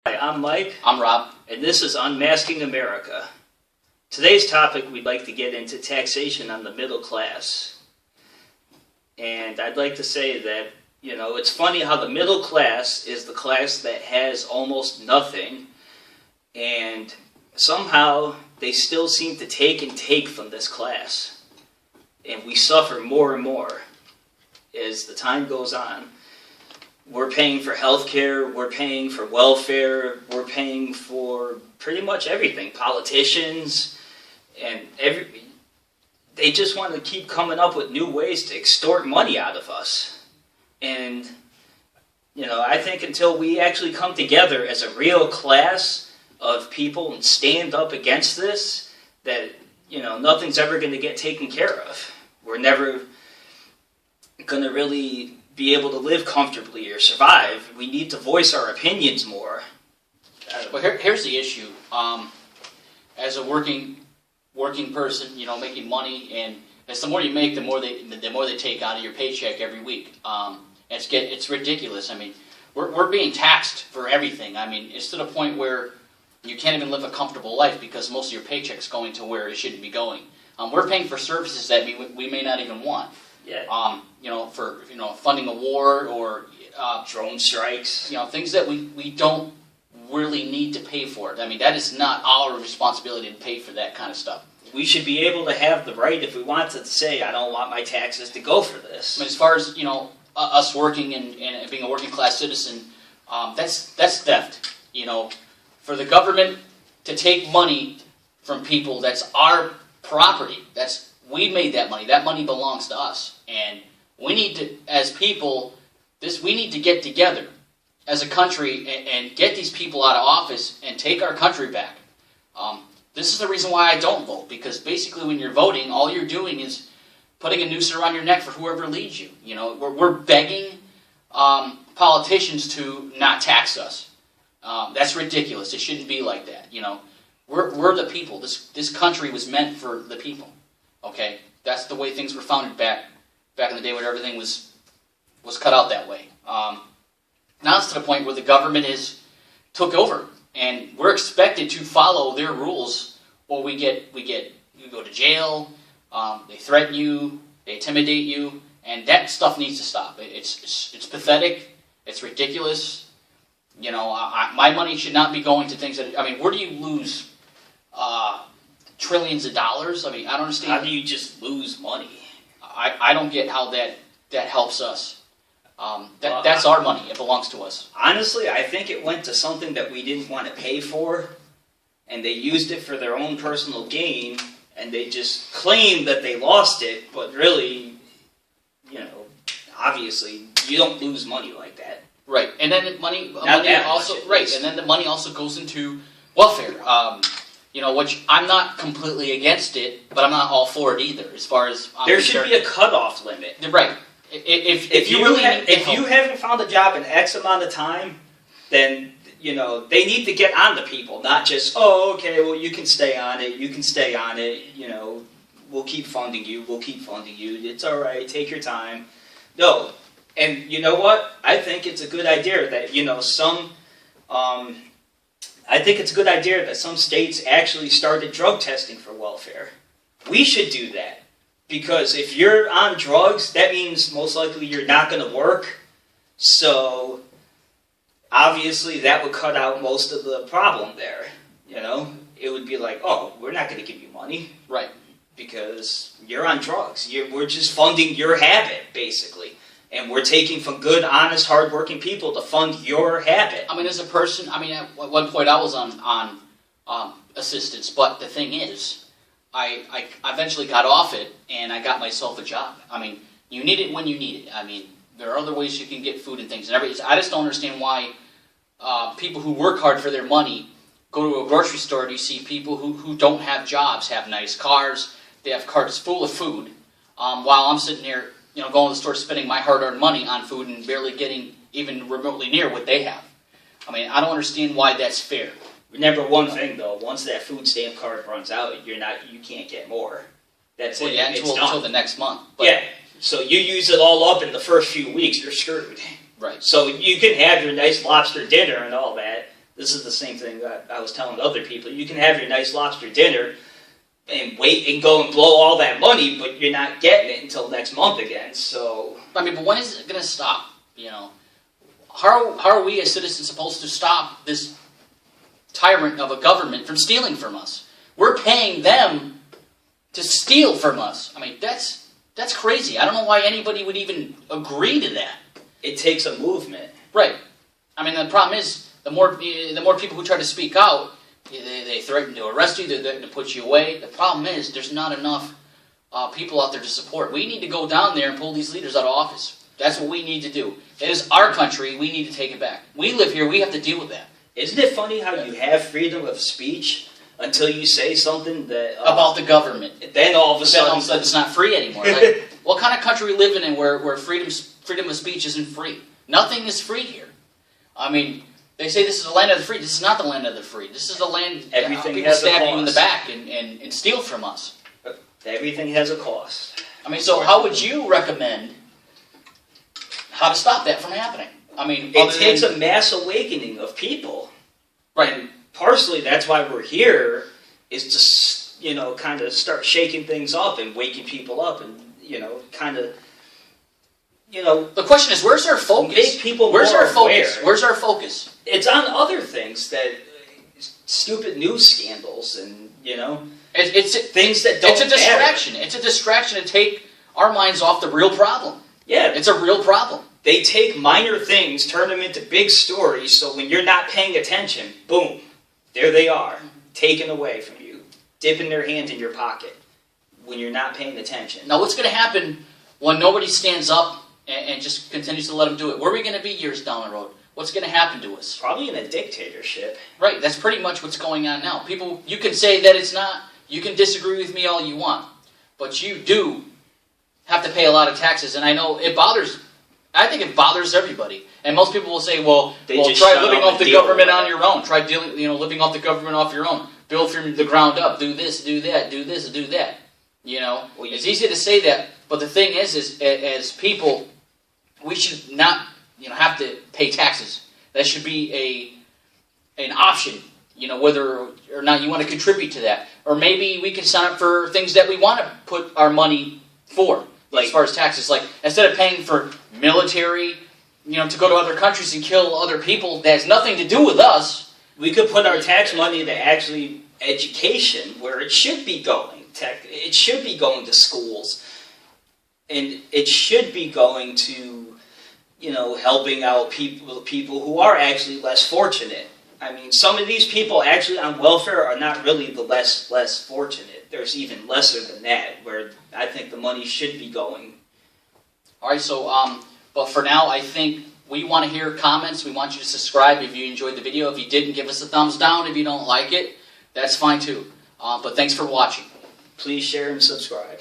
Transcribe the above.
Hi, I'm Mike. I'm Rob. And this is Unmasking America. Today's topic, we'd like to get into taxation on the middle class. And I'd like to say that, it's funny how the middle class is the class that has almost nothing, and somehow they still seem to take from this class. And we suffer more and more as the time goes on. We're paying for health care, we're paying for welfare, we're paying for pretty much everything. Politicians, and they just want to keep coming up with new ways to extort money out of us. And, I think until we actually come together as a real class of people and stand up against this, that, nothing's ever going to get taken care of. We're never going to really be able to live comfortably or survive. We need to voice our opinions more. Well, here's the issue. As a working person, making money, and as the more you make, the more they take out of your paycheck every week. It's ridiculous. I mean, we're being taxed for everything. I mean, it's to the point where you can't even live a comfortable life because most of your paycheck's going to where it shouldn't be going. We're paying for services that we may not even want. Yeah. For funding a war or drone strikes. Things that we don't really need to pay for it. I mean, that is not our responsibility to pay for that kind of stuff. We should be able to have the right, if we want to say, I don't want my taxes to go for this. I mean, as far as us working and being a working class citizen, that's theft. For the government to take money from people, that's our property. We made that money. That money belongs to us. And we need to, as people, we need to get together as a country and get these people out of office and take our country back. This is the reason why I don't vote, because basically when you're voting, all you're doing is putting a noose around your neck for whoever leads you. We're begging politicians to not tax us. That's ridiculous. It shouldn't be like that. We're the people. This country was meant for the people. Okay, that's the way things were founded back in the day when everything was cut out that way. Now it's to the point where the government has took over, and we're expected to follow their rules, or we go to jail. They threaten you, they intimidate you, and that stuff needs to stop. It's pathetic. It's ridiculous. My money should not be going to things that. I mean, where do you lose trillions of dollars? I mean, I don't understand. How do you just lose money? I don't get how that helps us. That's our money. It belongs to us. Honestly, I think it went to something that we didn't want to pay for, and they used it for their own personal gain, and they just claimed that they lost it, but really, obviously, you don't lose money like that. Right, and then the money also and then the money also goes into welfare. Which I'm not completely against it, but I'm not all for it either. As far as there should be a cutoff limit. Right. If you haven't found a job in X amount of time, then they need to get on the people, not just you can stay on it. We'll keep funding you. It's all right. Take your time. No, and you know what? I think it's a good idea that I think it's a good idea that some states actually started drug testing for welfare. We should do that. Because if you're on drugs, that means most likely you're not going to work. So, obviously, that would cut out most of the problem there. It would be like, we're not going to give you money. Right. Because you're on drugs. We're just funding your habit, basically. And we're taking from good, honest, hardworking people to fund your habit. I mean, as a person, at one point I was on assistance, but the thing is, I eventually got off it, and I got myself a job. I mean, you need it when you need it. I mean, there are other ways you can get food and things. And I just don't understand why people who work hard for their money go to a grocery store and you see people who don't have jobs have nice cars, they have carts full of food, while I'm sitting here, going to the store spending my hard-earned money on food and barely getting even remotely near what they have. I mean, I don't understand why that's fair. Remember one thing though: once that food stamp card runs out, you can't get more. That's it. Yeah, until the next month. But yeah, so you use it all up in the first few weeks, you're screwed. Right. So you can have your nice lobster dinner and all that, This is the same thing that I was telling other people. You can have your nice lobster dinner and wait and go and blow all that money, but you're not getting it until next month again. So I mean, but when is it going to stop? You know, how are we as citizens supposed to stop this tyrant of a government from stealing from us? We're paying them to steal from us. I mean, that's crazy. I don't know why anybody would even agree to that. It takes a movement. Right. I mean, the problem is, the more people who try to speak out, they threaten to arrest you, they threaten to put you away. The problem is, there's not enough people out there to support. We need to go down there and pull these leaders out of office. That's what we need to do. It is our country. We need to take it back. We live here. We have to deal with that. Isn't it funny how you have freedom of speech until you say something that about the government? Then all of a sudden it's not free anymore. Like, what kind of country we live in where freedom of speech isn't free? Nothing is free here. I mean, they say this is the land of the free. This is not the land of the free. This is the land everything people has stab a cost. you in the back and steal from us. Everything has a cost. I mean, so how would you recommend how to stop that from happening? I mean, it takes a mass awakening of people. Right. And partially that's why we're here, is to, kind of start shaking things up and waking people up and, kind of, the question is, where's our focus? Make people where's more our focus? aware. Where's our focus? It's on other things, that stupid news scandals and, It's things that don't It's a distraction. matter. It's a distraction to take our minds off the real problem. Yeah. It's a real problem. They take minor things, turn them into big stories, so when you're not paying attention, boom, there they are, taken away from you, dipping their hand in your pocket when you're not paying attention. Now, what's going to happen when nobody stands up and just continues to let them do it? Where are we going to be years down the road? What's going to happen to us? Probably in a dictatorship. Right, that's pretty much what's going on now. People, you can say that it's not, you can disagree with me all you want, but you do have to pay a lot of taxes, and I know I think it bothers everybody. And most people will say, well try living off the government on your own. Try living off the government off your own. Build from the ground up. Do this, do that, do this, do that. It's easy to say that, but the thing is as people, we should not have to pay taxes. That should be an option, whether or not you want to contribute to that. Or maybe we can sign up for things that we want to put our money for, as far as taxes. Like, instead of paying for military, to go to other countries and kill other people that has nothing to do with us. We could put our tax money to actually education, where it should be going. It should be going to schools. And it should be going to, helping out people who are actually less fortunate. I mean, some of these people actually on welfare are not really the less fortunate. There's even lesser than that, where I think the money should be going. All right, so, but for now, I think we want to hear comments. We want you to subscribe if you enjoyed the video. If you didn't, give us a thumbs down. If you don't like it, that's fine too. But thanks for watching. Please share and subscribe.